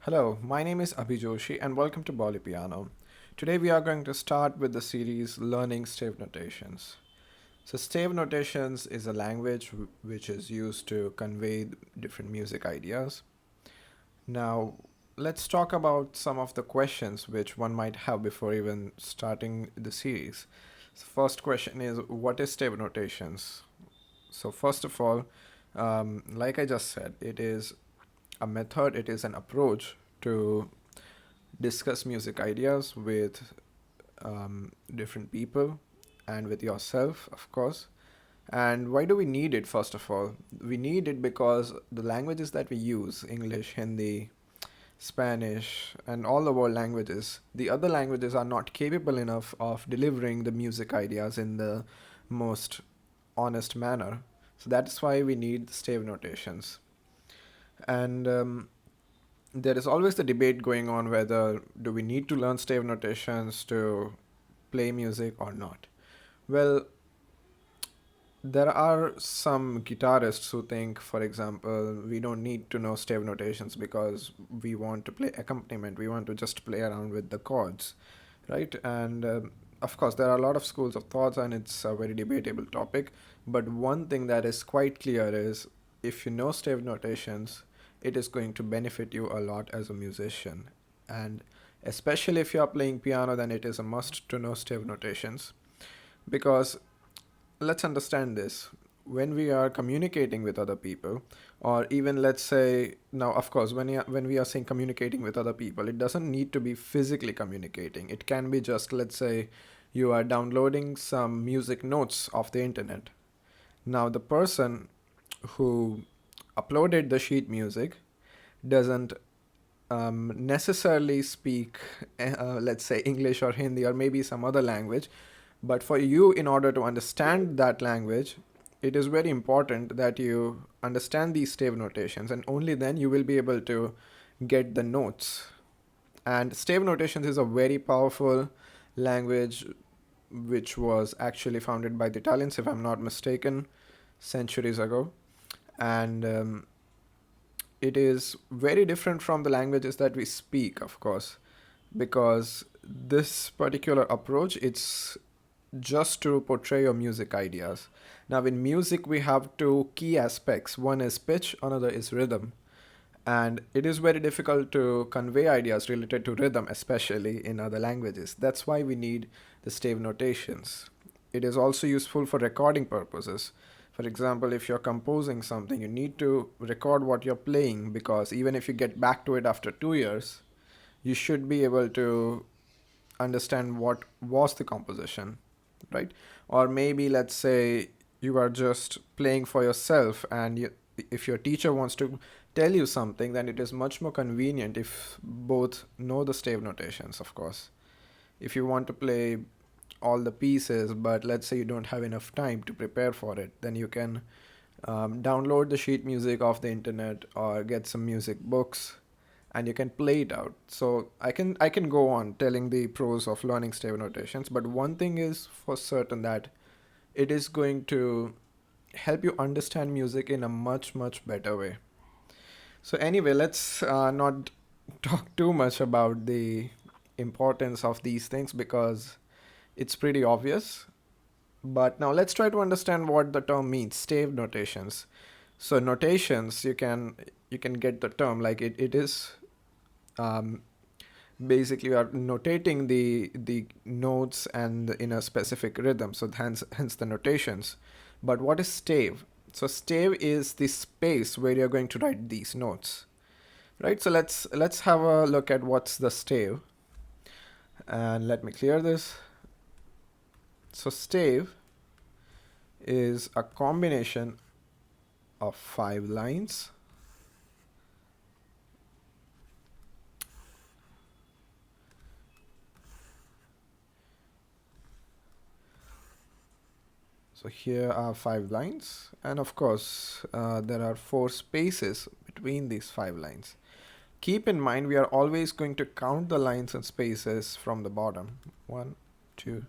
Hello, my name is Abhi Joshi and welcome to Bollypiano. Today we are going to start with the series Learning Stave Notations. So stave notations is a language which is used to convey different music ideas. Now, let's talk about some of the questions which one might have before even starting the series. So first question is, what is stave notations? So first of all, like I just said, it is a method, it is an approach to discuss music ideas with different people and with yourself, of course. And why do we need it, first of all? We need it because the languages that we use, English, Hindi, Spanish, and all the world languages, the other languages are not capable enough of delivering the music ideas in the most honest manner. So that's why we need stave notations. And there is always the debate going on whether do we need to learn stave notations to play music or not. Well, there are some guitarists who think, for example, we don't need to know stave notations because we want to play accompaniment, we want to just play around with the chords, right? And of course, there are a lot of schools of thoughts, and it's a very debatable topic. But one thing that is quite clear is if you know stave notations, it is going to benefit you a lot as a musician. And especially if you are playing piano, then it is a must to know stave notations because let's understand this. When we are communicating with other people, or even let's say, now of course when we are saying communicating with other people, it doesn't need to be physically communicating. It can be just, let's say, you are downloading some music notes off the internet. Now the person who uploaded the sheet music doesn't necessarily speak, let's say, English or Hindi or maybe some other language. But for you, in order to understand that language, it is very important that you understand these stave notations, and only then you will be able to get the notes. And stave notations is a very powerful language which was actually founded by the Italians, if I'm not mistaken, centuries ago. And it is very different from the languages that we speak, of course, because this particular approach, it's just to portray your music ideas. Now, in music, we have two key aspects: one is pitch, another is rhythm. And it is very difficult to convey ideas related to rhythm, especially in other languages. That's why we need the stave notations. It is also useful for recording purposes. For example, if you're composing something, you need to record what you're playing because even if you get back to it after 2 years, you should be able to understand what was the composition, right? Or maybe let's say you are just playing for yourself, and if your teacher wants to tell you something, then it is much more convenient if both know the stave notations, of course. If you want to play all the pieces, but let's say you don't have enough time to prepare for it, then you can download the sheet music off the internet or get some music books and you can play it out. So I can go on telling the pros of learning stave notations, but one thing is for certain that it is going to help you understand music in a much better way. So anyway, let's not talk too much about the importance of these things because it's pretty obvious. But now let's try to understand what the term means, stave notations. So notations, you can get the term like it is um, basically you are notating the notes and in a specific rhythm, so hence the notations. But what is stave? So stave is the space where you're going to write these notes, right? So let's have a look at what's the stave, and let me clear this. So stave is a combination of 5 lines. So here are 5 lines, and of course, there are 4 spaces between these 5 lines. Keep in mind, we are always going to count the lines and spaces from the bottom: 1, 2,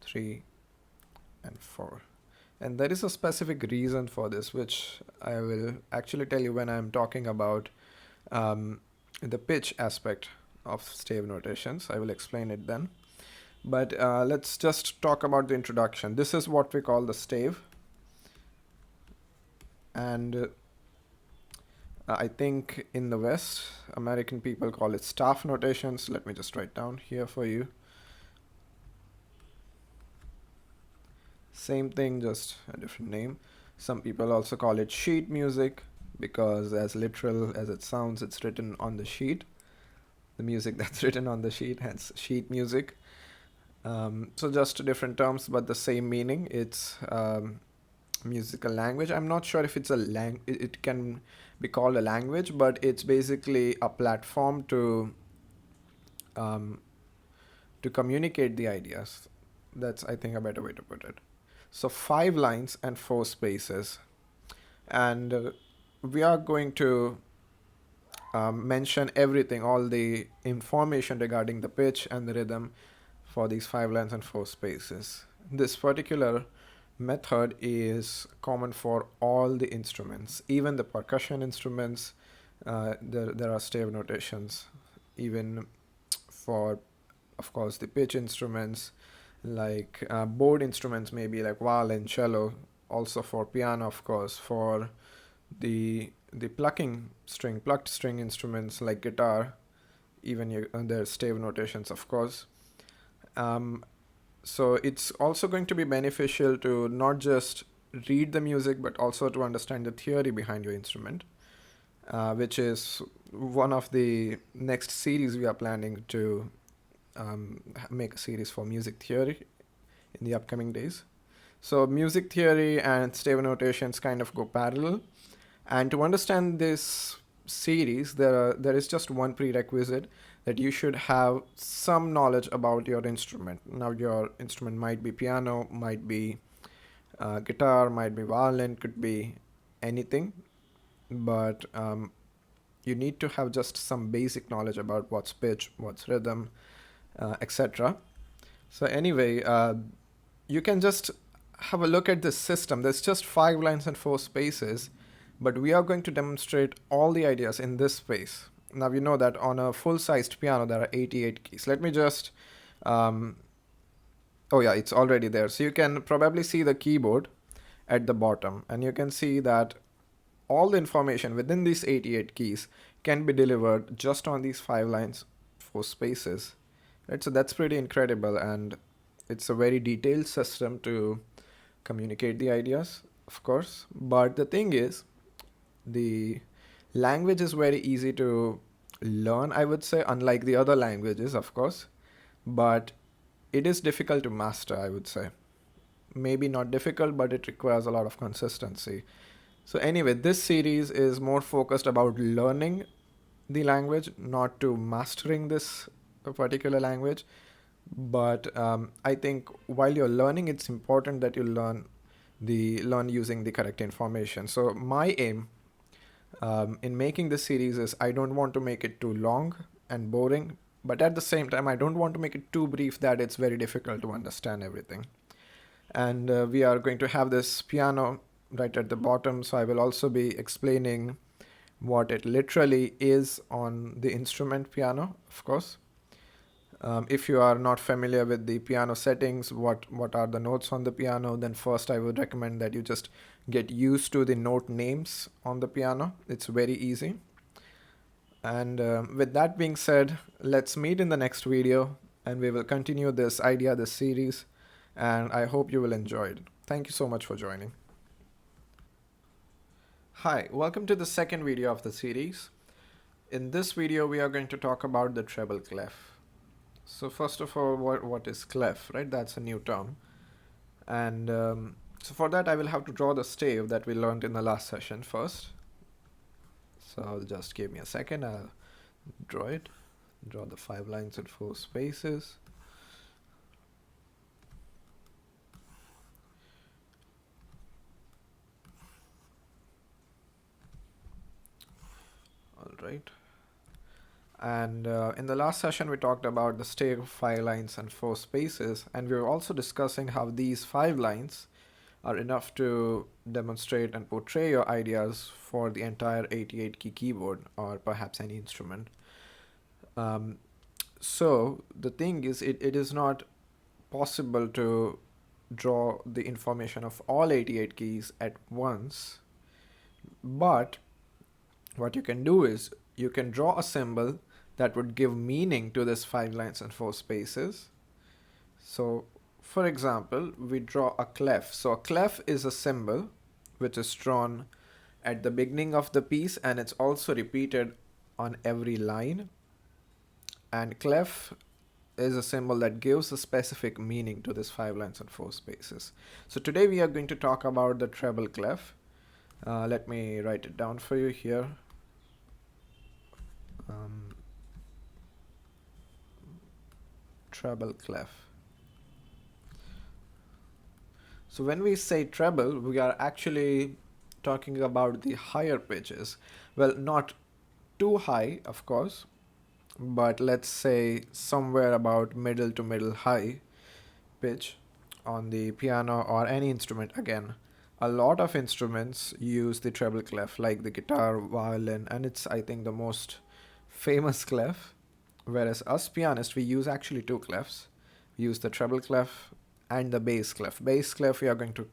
3, and 4. And there is a specific reason for this, which I will actually tell you when I'm talking about um, the pitch aspect of stave notations. I will explain it then. But let's just talk about the introduction. This is what we call the stave. And I think in the West, American people call it staff notations. Let me just write down here for you. Same thing, just a different name. Some people also call it sheet music because, as literal as it sounds, it's written on the sheet. The music that's written on the sheet, hence sheet music. So just different terms, but the same meaning. It's musical language. I'm not sure if it's a it can be called a language, but it's basically a platform um, to communicate the ideas. That's, I think, a better way to put it. So 5 lines and 4 spaces, and we are going to mention everything, all the information regarding the pitch and the rhythm for these 5 lines and 4 spaces. This particular method is common for all the instruments, even the percussion instruments. There are stave notations, even for, of course, the pitch instruments, like board instruments, maybe like violin, cello, also for piano, of course, for the plucked string instruments like guitar, even there's stave notations, of course. So it's also going to be beneficial to not just read the music, but also to understand the theory behind your instrument, which is one of the next series we are planning to make a series for music theory in the upcoming days. So music theory and stave notations kind of go parallel. And to understand this series, there is just one prerequisite, that you should have some knowledge about your instrument. Now, your instrument might be piano, might be guitar, might be violin, could be anything, but you need to have just some basic knowledge about what's pitch, what's rhythm, etc. So anyway, you can just have a look at this system. There's just 5 lines and 4 spaces, but we are going to demonstrate all the ideas in this space. Now, you know that on a full-sized piano there are 88 keys. Let me just oh yeah, it's already there. So you can probably see the keyboard at the bottom, and you can see that all the information within these 88 keys can be delivered just on these 5 lines, 4 spaces. Right? So that's pretty incredible, and it's a very detailed system to communicate the ideas, of course. But the thing is, the language is very easy to learn, I would say, unlike the other languages, of course. But it is difficult to master, I would say. Maybe not difficult, but it requires a lot of consistency. So anyway, this series is more focused about learning the language, not to mastering this particular language. But I think while you're learning, it's important that you learn using the correct information. So my aim in making this series is, I don't want to make it too long and boring, but at the same time, I don't want to make it too brief that it's very difficult to understand everything. And we are going to have this piano right at the bottom, so I will also be explaining what it literally is on the instrument piano, of course. If you are not familiar with the piano settings, what are the notes on the piano, then first I would recommend that you just get used to the note names on the piano. It's very easy. And with that being said, let's meet in the next video, and we will continue this series, and I hope you will enjoy it. Thank you so much for joining. Hi, welcome to the second video of the series. In this video, we are going to talk about the treble clef. So first of all, what is clef, right? That's a new term. And so for that, I will have to draw the stave that we learned in the last session first. So just give me a second, I'll draw it. Draw the 5 lines and 4 spaces. All right. And in the last session, we talked about the stave 5 lines and 4 spaces, and we were also discussing how these 5 lines are enough to demonstrate and portray your ideas for the entire 88 key keyboard, or perhaps any instrument. Um, so the thing is, it is not possible to draw the information of all 88 keys at once, but what you can do is you can draw a symbol that would give meaning to this 5 lines and 4 spaces. So for example, we draw a clef. So a clef is a symbol which is drawn at the beginning of the piece, and it's also repeated on every line. And clef is a symbol that gives a specific meaning to this 5 lines and 4 spaces. So today we are going to talk about the treble clef. Let me write it down for you here. Treble clef. So when we say treble, we are actually talking about the higher pitches. Well, not too high, of course, but let's say somewhere about middle to middle high pitch on the piano or any instrument. Again, a lot of instruments use the treble clef, like the guitar, violin, and it's, I think, the most famous clef. Whereas us pianists, we use actually 2 clefs. We use the treble clef and the bass clef. Bass clef we are going to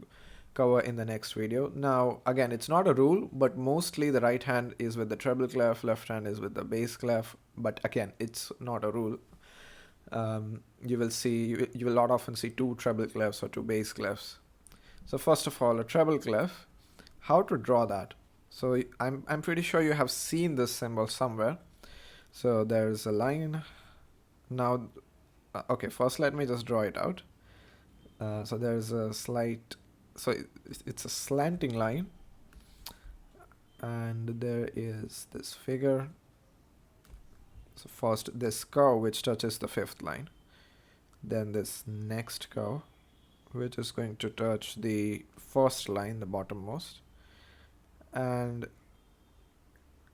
cover in the next video. Now, again, it's not a rule, but mostly the right hand is with the treble clef, left hand is with the bass clef. But again, it's not a rule. You will not often see 2 treble clefs or 2 bass clefs. So first of all, a treble clef, how to draw that? So I'm pretty sure you have seen this symbol somewhere. So there's a line. Now, okay, first let me just draw it out. So there's a slight, so it's a slanting line, and there is this figure. So first this curve which touches the 5th line, then this next curve which is going to touch the 1st line, the bottommost, and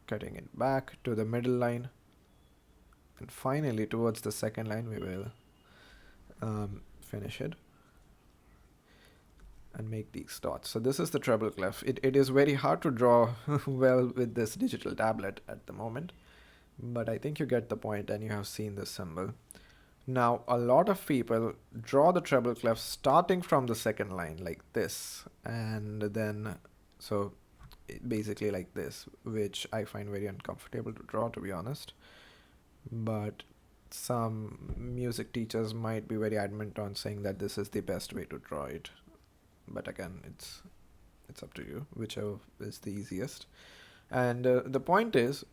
cutting it back to the middle line, and finally towards the 2nd line we will finish it and make these dots. So this is the treble clef. It is very hard to draw well with this digital tablet at the moment, but I think you get the point and you have seen this symbol. Now, a lot of people draw the treble clef starting from the 2nd line like this, and then so basically like this, which I find very uncomfortable to draw, to be honest. But some music teachers might be very adamant on saying that this is the best way to draw it. But again, it's up to you, whichever is the easiest. And the point is,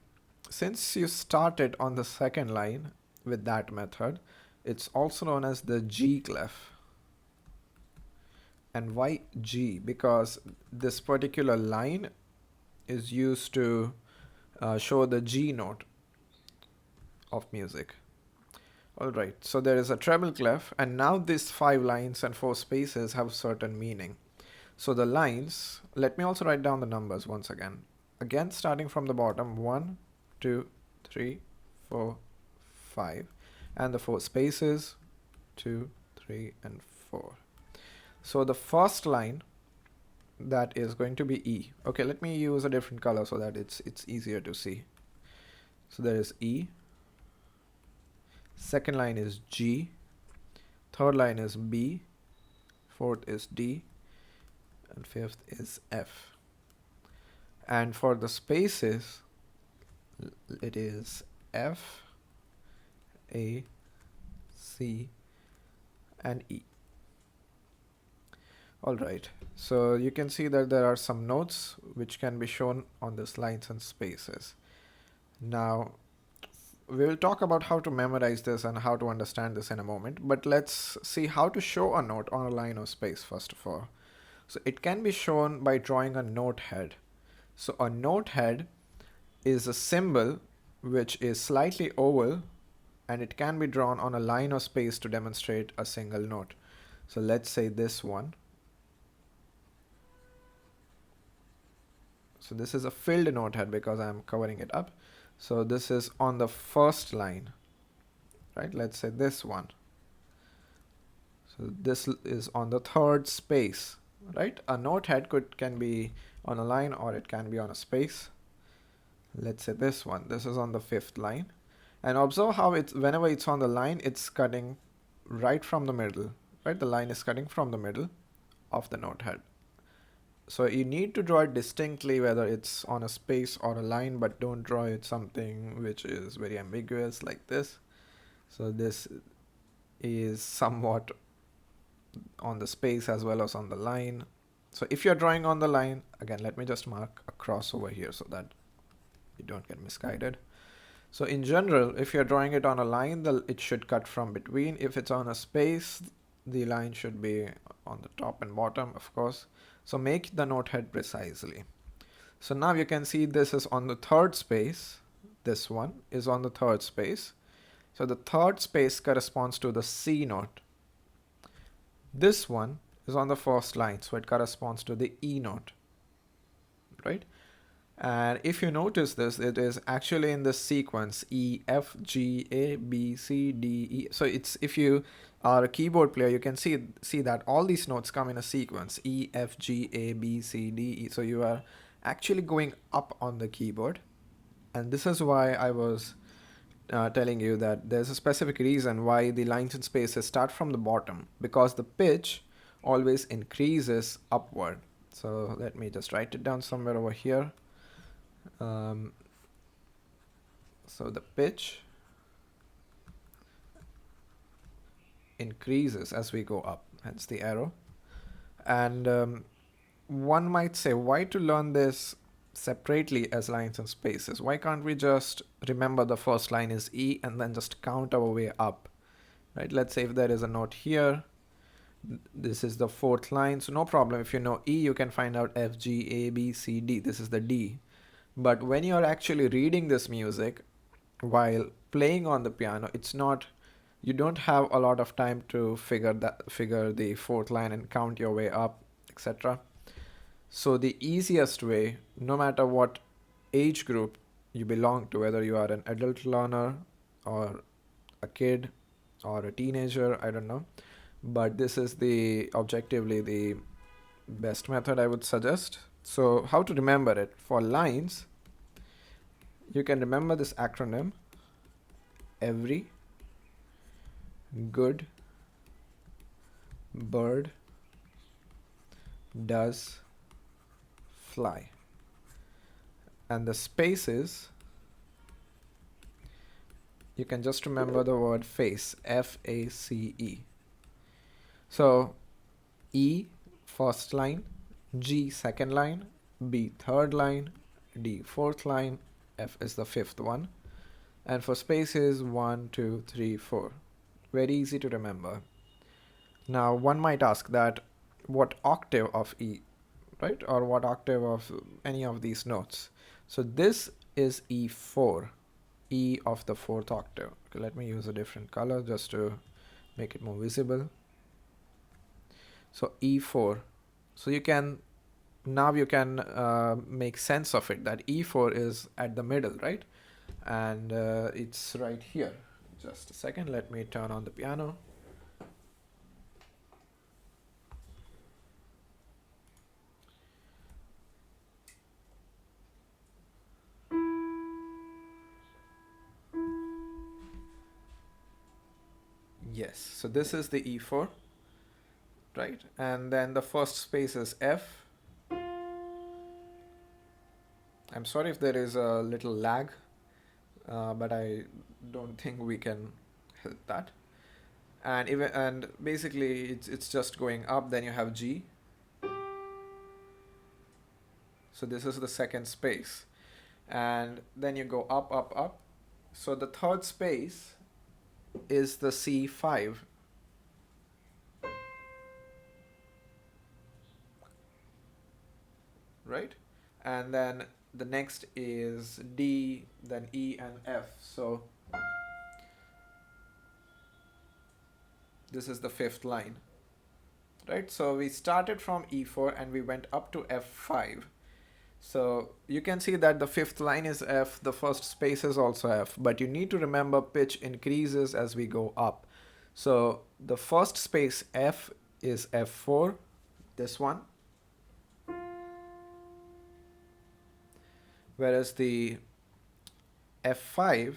since you started on the 2nd line with that method, it's also known as the G clef. And why G? Because this particular line is used to show the G note of music. Alright, so there is a treble clef, and now these 5 lines and 4 spaces have certain meaning. So the lines, let me also write down the numbers once again. Again, starting from the bottom, 1, 2, 3, 4, 5, and the 4 spaces, 2, 3, and 4. So the first line, that is going to be E. Okay, let me use a different color so that it's easier to see. So there is E. 2nd line is G, 3rd line is B, 4th is D, and 5th is F. And for the spaces, it is F, A, C, and E. Alright, so you can see that there are some notes which can be shown on these lines and spaces. Now, we will talk about how to memorize this and how to understand this in a moment, but let's see how to show a note on a line or space first of all. So it can be shown by drawing a note head. So a note head is a symbol which is slightly oval, and it can be drawn on a line or space to demonstrate a single note. So let's say this one. So this is a filled note head because I'm covering it up. So this is on the 1st line, right? Let's say this one. So this is on the 3rd space, right? A note head can be on a line or it can be on a space. Let's say this one. This is on the 5th line. And observe how it's, whenever it's on the line, it's cutting right from the middle, right? The line is cutting from the middle of the note head. So you need to draw it distinctly, whether it's on a space or a line, but don't draw it something which is very ambiguous like this. So this is somewhat on the space as well as on the line. So if you're drawing on the line, again, let me just mark a cross over here so that you don't get misguided. So in general, if you're drawing it on a line, it should cut from between. If it's on a space, the line should be on the top and bottom, of course. So make the note head precisely. So now you can see this is on the third space. This one is on the third space. So the third space corresponds to the C note. This one is on the first line, so it corresponds to the E note, right? And if you notice this, it is actually in the sequence E, F, G, A, B, C, D, E. So it's, if you are a keyboard player, you can see that all these notes come in a sequence E, F, G, A, B, C, D, E. So you are actually going up on the keyboard. And this is why I was telling you that there's a specific reason why the lines and spaces start from the bottom, because the pitch always increases upward. So let me just write it down somewhere over here. So the pitch increases as we go up, hence the arrow. And one might say, why to learn this separately as lines and spaces? Why can't we just remember the first line is E and then just count our way up, right? Let's say if there is a note here, this is the fourth line, so no problem. If you know E, you can find out F, G, A, B, C, D. This is the D. But when you're actually reading this music while playing on the piano, it's not, you don't have a lot of time to figure the fourth line and count your way up, etc. So the easiest way, no matter what age group you belong to, whether you are an adult learner or a kid or a teenager, I don't know, but this is objectively the best method I would suggest. So how to remember it? For lines, you can remember this acronym: every good bird does fly. And the spaces, you can just remember the word face, F-A-C-E. So E, first line, G, second line, B, third line, D, fourth line, F is the fifth one. And for spaces, 1, 2, 3, 4. Very easy to remember. Now, one might ask that what octave of E, right? Or what octave of any of these notes? So this is E4, E of the fourth octave. Okay, let me use a different color just to make it more visible. So E4. So you can make sense of it, that E4 is at the middle, right? And it's right here. Just a second, let me turn on the piano. Yes, so this is the E4, right? And then the first space is F. I'm sorry if there is a little lag, but I don't think we can help that. And basically it's just going up. Then you have G. So this is the second space, and then you go up, up, up. So the third space is the C5. Right? And then the next is D, then E and F. So this is the fifth line, right? So we started from E4 and we went up to F5. So you can see that the fifth line is F, the first space is also F, but you need to remember pitch increases as we go up. So the first space F is F4, this one, whereas the F5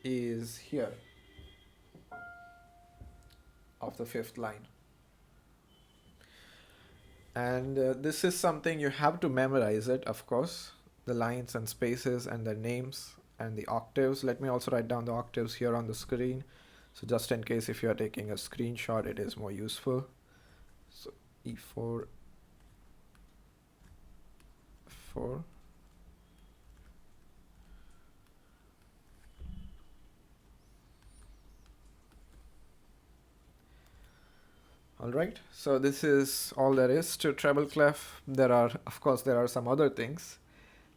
is here of the fifth line. And this is something you have to memorize it, of course, the lines and spaces and their names and the octaves. Let me also write down the octaves here on the screen. So just in case if you are taking a screenshot, it is more useful. So E4, 4. All right, so this is all there is to treble clef. There are, of course, there are some other things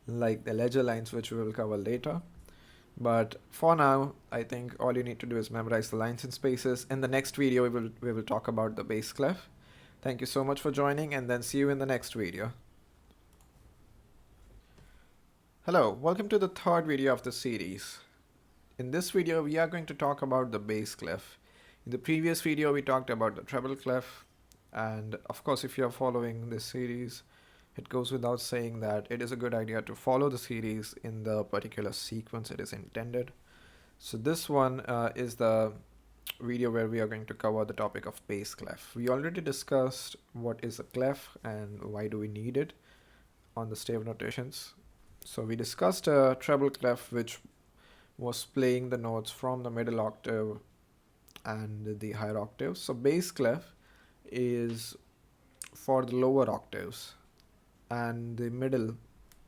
like the ledger lines, which we will cover later. But for now, I think all you need to do is memorize the lines and spaces. In the next video, we will talk about the bass clef. Thank you so much for joining, and then see you in the next video. Hello, welcome to the third video of the series. In this video, we are going to talk about the bass clef. In the previous video, we talked about the treble clef, and of course, if you are following this series, it goes without saying that it is a good idea to follow the series in the particular sequence it is intended. So this one is the video where we are going to cover the topic of bass clef. We already discussed what is a clef and why do we need it on the stave notations. So we discussed a treble clef, which was playing the notes from the middle octave and the higher octaves. So bass clef is for the lower octaves and the middle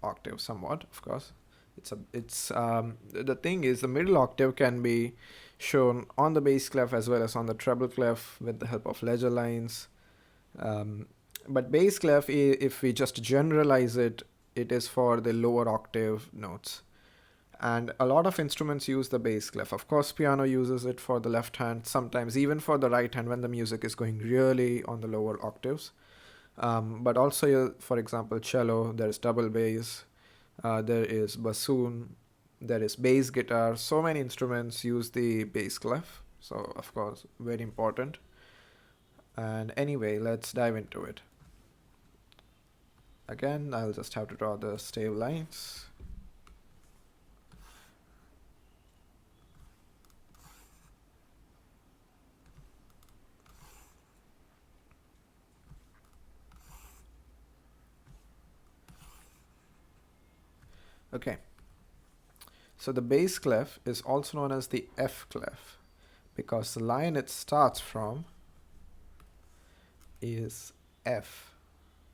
octave somewhat, of course. The thing is, the middle octave can be shown on the bass clef as well as on the treble clef with the help of ledger lines. But bass clef, if we just generalize it, it is for the lower octave notes. And a lot of instruments use the bass clef. Of course, piano uses it for the left hand, sometimes even for the right hand when the music is going really on the lower octaves. But also, for example, cello, there is double bass, there is bassoon, there is bass guitar. So many instruments use the bass clef. So, of course, very important. And anyway, let's dive into it. Again, I'll just have to draw the stave lines. Okay, so the bass clef is also known as the F clef because the line it starts from is F,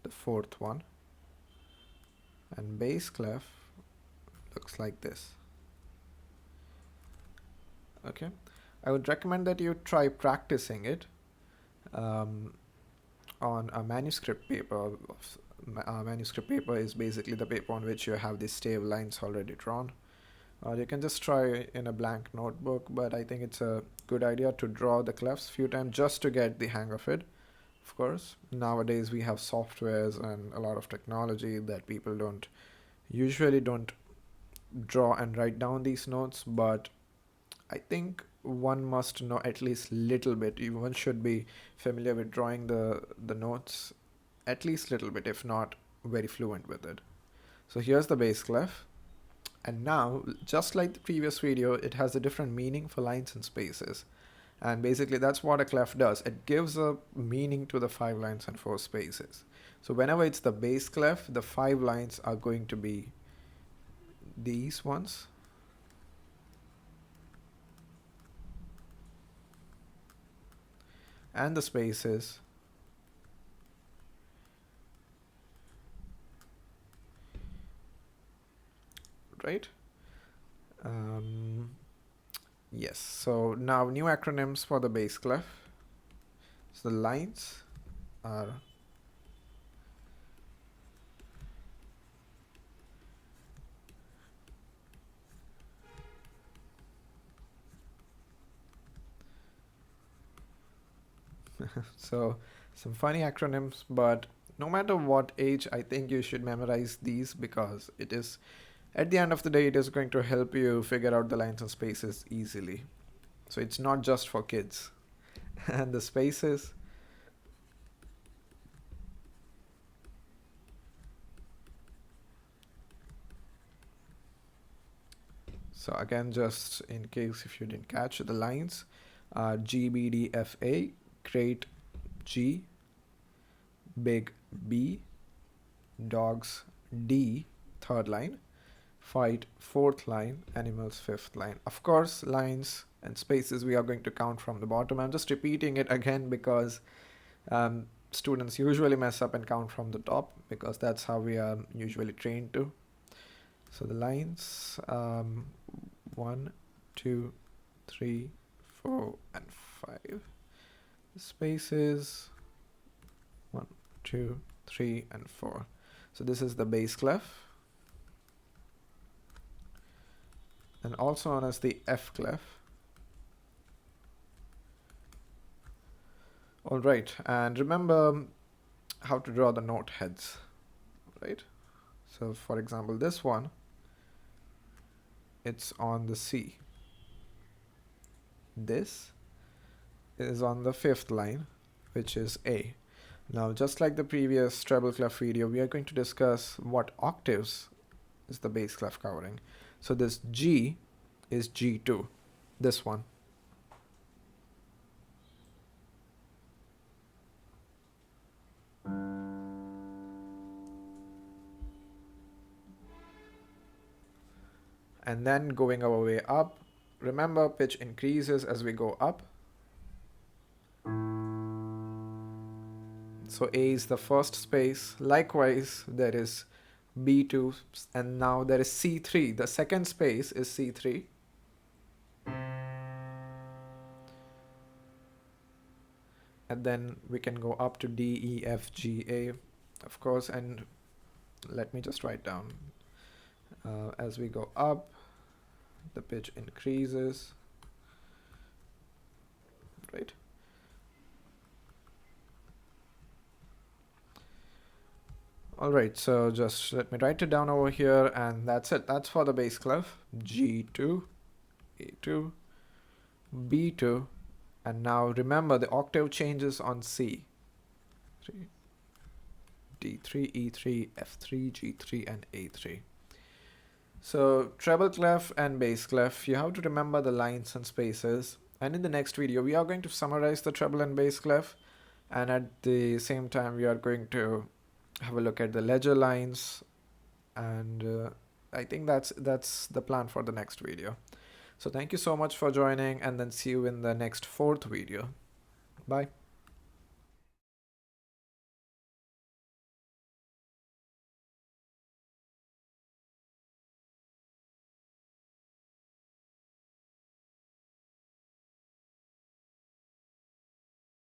the fourth one, and bass clef looks like this. Okay, I would recommend that you try practicing it on a manuscript paper. Manuscript paper is basically the paper on which you have the stave lines already drawn. You can just try in a blank notebook, but I think it's a good idea to draw the clefs a few times just to get the hang of it. Of course, nowadays we have softwares and a lot of technology that people usually don't draw and write down these notes, but I think one must know at least little bit. One should be familiar with drawing the notes at least little bit, if not very fluent with it. So here's the bass clef, and now just like the previous video, it has a different meaning for lines and spaces, and basically that's what a clef does. It gives a meaning to the 5 lines and 4 spaces. So whenever it's the bass clef, the 5 lines are going to be these ones, and the spaces right. Yes, so now new acronyms for the bass clef. So the lines are so some funny acronyms, but no matter what age, I think you should memorize these because it is, at the end of the day, it is going to help you figure out the lines and spaces easily. So it's not just for kids. And the spaces, So again, just in case if you didn't catch the lines, G, B, D, F, A, great G, big B, dogs D, third line, fight fourth line, animals fifth line. Of course, lines and spaces we are going to count from the bottom. I'm just repeating it again because students usually mess up and count from the top, because that's how we are usually trained to. So the lines, 1, 2, 3, 4, and 5. The spaces, 1, 2, 3, and 4. So this is the bass clef, and also known as the F clef. All right, and remember how to draw the note heads, right? So for example, this one, it's on the C. This is on the fifth line, which is A. Now, just like the previous treble clef video, we are going to discuss what octaves is the bass clef covering. So this G is G2, this one. And then going our way up, remember pitch increases as we go up. So A is the first space. Likewise, there is B2, and now there is C3. The second space is C3. And then we can go up to D, E, F, G, A, of course. And let me just write down. As we go up, the pitch increases, right? All right, so just let me write it down over here, and that's it. That's for the bass clef. G2, A2, B2, and now remember the octave changes on C. D3, E3, F3, G3, and A3. So treble clef and bass clef, you have to remember the lines and spaces. And in the next video, we are going to summarize the treble and bass clef, and at the same time, we are going to have a look at the ledger lines, and I think that's the plan for the next video. So thank you so much for joining, and then see you in the next fourth video. Bye.